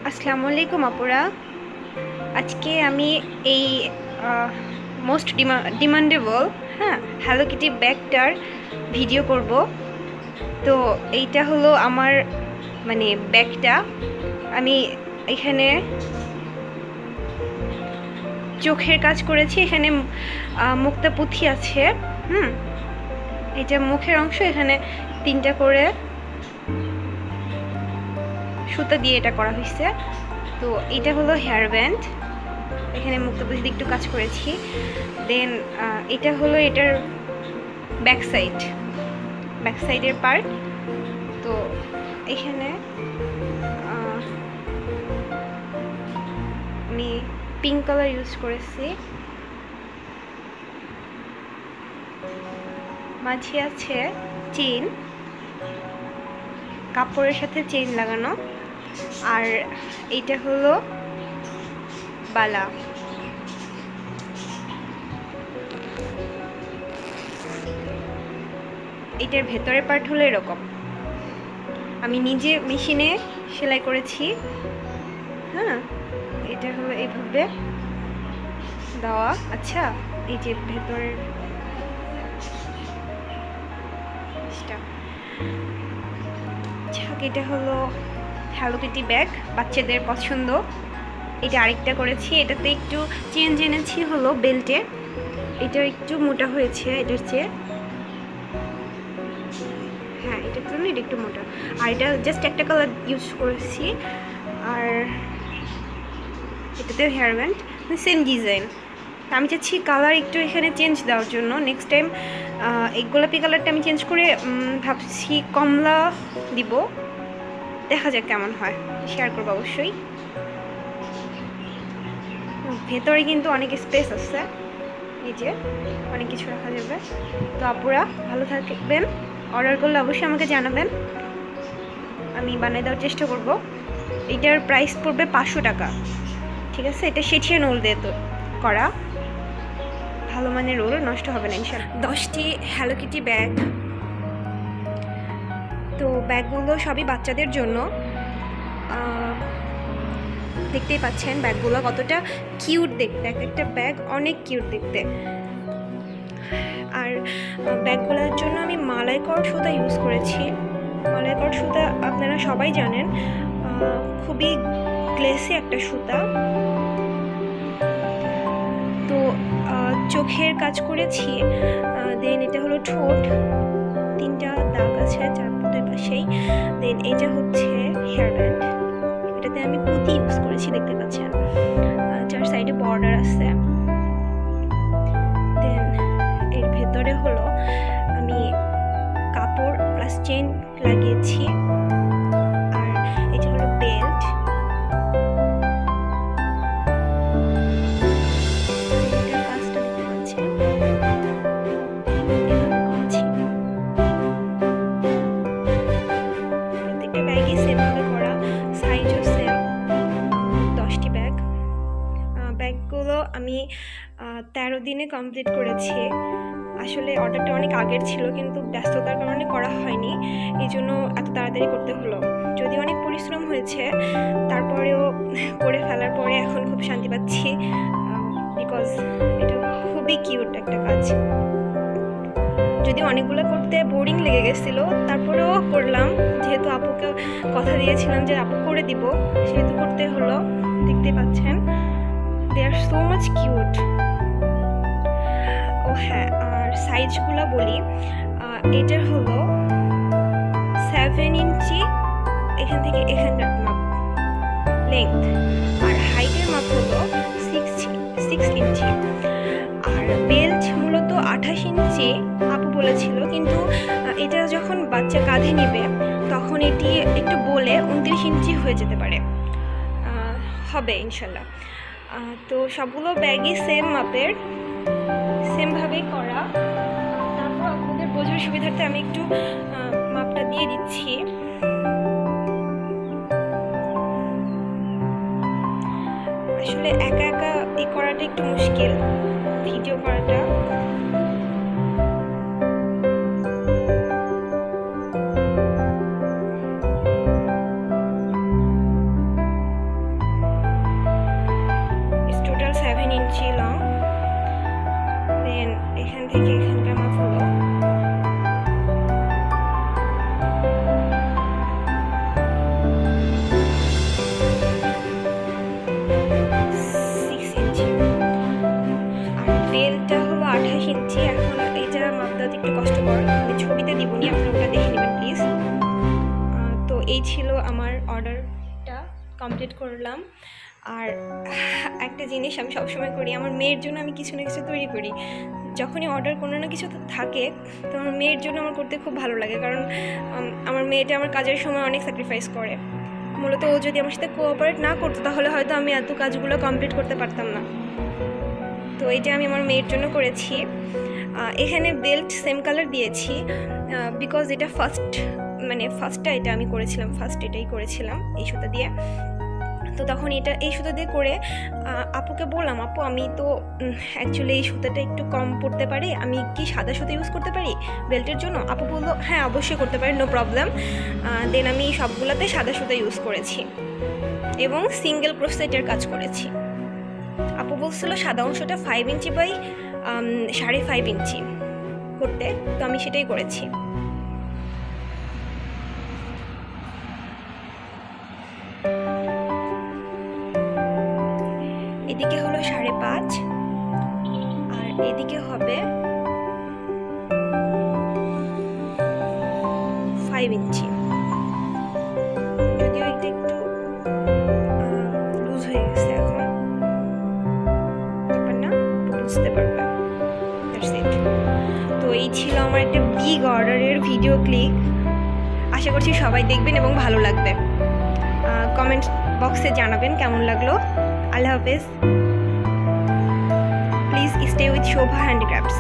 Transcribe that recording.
আসসালামু আলাইকুম আপুরা। আজকে আমি এই মোস্ট ডিমান্ডেবল হ্যালো কিটি ব্যাগটার ভিডিও করব। তো এইটা হলো আমার ব্যাগটা। আমি এখানে চোখের কাজ করেছি, এখানে মুক্তা পুঁথি আছে। এটা মুখের অংশ, এখানে 3টা করে সুতা দিয়ে এটা করা হয়েছে। তো এটা হলো হেয়ার ব্যান্ড, এখানে মুক্তাপুঁথিতে একটু কাজ করেছি। দেন এটা হলো এটার ব্যাক সাইডের পার্ট। তো এখানে আমি পিঙ্ক কালার ইউজ করেছি। মাঝে আছে চেইন, কাপড়ের সাথে চেইন লাগানো। আর এইটা হলো বালা। এটার ভেতরের পার্ট হলো এরকম, আমি নিজে মেশিনে সেলাই করেছি। এটা হলো এইভাবে দেওয়া। আচ্ছা, এই যে ভেতরের এটা হলো হ্যালো কিটি ব্যাগ, বাচ্চাদের পছন্দ। এটা আরেকটা করেছি, এটাতে একটু চেঞ্জ এনেছি হলো বেল্টে, এটা একটু মোটা হয়েছে এটার চেয়ে। হ্যাঁ, এটার জন্য এটা একটু মোটা। আর এটা জাস্ট একটা কালার ইউজ করেছি। আর এটাতেও হেয়ার ব্যান্ড, সেম ডিজাইন। আমি চাচ্ছি কালার একটু এখানে চেঞ্জ দেওয়ার জন্য। নেক্সট টাইম এই গোলাপি কালারটা আমি চেঞ্জ করে ভাবছি কমলা দিব। দেখা যাক কেমন হয়, শেয়ার করবো অবশ্যই। ভেতরে কিন্তু অনেক স্পেস আছে, এই যে অনেক কিছু রাখা যাবে। তো আপুরা ভালো থাকবেন, অর্ডার করলে অবশ্যই আমাকে জানাবেন, আমি বানিয়ে দেওয়ার চেষ্টা করব। এটার প্রাইস পড়বে 500 টাকা, ঠিক আছে? এটা সেঠিয়া নূল দিয়ে তো করা, ভালো মানের রোল, নষ্ট হবে না ইনশাআল্লাহ। 10টি হ্যালো কিটি ব্যাগ। তো ব্যাগগুলো সবই বাচ্চাদের জন্য। দেখতেই পাচ্ছেন ব্যাগগুলো কতটা কিউট দেখতে, একটা ব্যাগ অনেক কিউট দেখতে। আর ব্যাগগুলোর জন্য আমি মালাইকর সুতা ইউজ করেছি। মালাইকর সুতা আপনারা সবাই জানেন, খুবই গ্লেসি একটা সুতা। তো চোখের কাজ করেছি। দেন এটা হলো ঠোঁট, 3টা দাগ আছে 2 পাশেই। দেন এটা হচ্ছে হেয়ার ব্যান্ড, এটাতে আমি পুঁতি ইউজ করেছি, দেখতে পাচ্ছেন 4 সাইডে বর্ডার আছে। দেন এর ভেতরে হলো আমি কাপড় প্লাস চেইন লাগিয়েছি। আর এটা হলো বেল্ট। ব্যাগগুলো আমি 13 দিনে কমপ্লিট করেছি। আসলে অর্ডারটা অনেক আগের ছিল, কিন্তু ব্যস্ততার কারণে করা হয়নি, এই জন্য এত তাড়াতাড়ি করতে হলো। যদি অনেক পরিশ্রম হয়েছে, তারপরেও করে ফেলার পরে এখন খুব শান্তি পাচ্ছি, বিকজ এটা খুবই কিউট একটা কাজ। যদি অনেকগুলো করতে বোরিং লেগে গেছিলো, তারপরেও করলাম, যেহেতু আপুকে কথা দিয়েছিলাম যে আপু করে দিব, সেহেতু করতে হলো। দেখতে পাচ্ছেন দে আর সো মাচ কিউট। ও হ্যাঁ, আর সাইজগুলো বলি। এটা হলো 7 ইঞ্চি এখান থেকে এখানকার মাপ লেন্থ, আর হাইটের মাপ হলো 6 ইঞ্চি। আর বেল্ট মূলত 28 ইঞ্চি আপু বলেছিল, কিন্তু এটা যখন বাচ্চা কাঁধে নেবে তখন এটি একটু বলে 29 ইঞ্চি হয়ে যেতে পারে, হবে ইনশাল্লাহ। তো সবগুলো ব্যাগই সেম মাপের, সেমভাবেই করা। তারপর আপনাদের বোঝার সুবিধার্থে আমি একটু মাপটা দিয়ে দিচ্ছি। আসলে একা একা এই করাটা একটু মুশকিল, ভিডিও করাটা। একটু কষ্টকর, আমি ছবিতে দিবনি, আপনারা ওটা দেখে নেবেন প্লিজ। তো এই ছিল আমার অর্ডারটা, কমপ্লিট করলাম। আর একটা জিনিস আমি সবসময় করি, আমার মেয়ের জন্য আমি কিছু না কিছু তৈরি করি। যখনই অর্ডার কোনো না কিছু থাকে তো আমার মেয়ের জন্য আমার করতে খুব ভালো লাগে, কারণ আমার মেয়েটা আমার কাজের সময় অনেক স্যাক্রিফাইস করে। মূলত ও যদি আমার সাথে কোঅপারেট না করতো তাহলে হয়তো আমি এত কাজগুলো কমপ্লিট করতে পারতাম না। তো এইটা আমি আমার মেয়ের জন্য করেছি। এখানে বেল্ট সেম কালার দিয়েছি বিকজ এটা ফার্স্টটা এটা আমি করেছিলাম, এটাই করেছিলাম এই সুতা দিয়ে। তো তখন এই সুতা দিয়ে করে আপুকে বললাম, আপু আমি তো অ্যাকচুয়ালি এই সুতাটা একটু কম পড়তে পারি, আমি কি সাদা সুতা ইউজ করতে পারি বেল্টের জন্য? আপু বললো হ্যাঁ অবশ্যই করতে পারি, নো প্রবলেম। দেন আমি সবগুলোতে সাদা সুতা ইউজ করেছি এবং সিঙ্গেল ক্রোশেটের কাজ করেছি। আপু বলছিল সাদা অংশটা 5 ইঞ্চি বাই 5.5 ইঞ্চি করতে, তো আমি সেটাই করেছি। এদিকে হলো 5.5 আর এদিকে হবে 5 ইঞ্চি। যদিও এটা একটু লুজ হয়ে গেছে, এখন ব্যাপার না, বুঝতে পারবে। তো এই ছিল আমার একটা বিগ অর্ডারের ভিডিও ক্লিপ। আশা করছি সবাই দেখবেন এবং ভালো লাগবে। কমেন্ট বক্সে জানাবেন কেমন লাগলো। আল্লাহ হাফেজ। Please stay with Shobha handicrafts.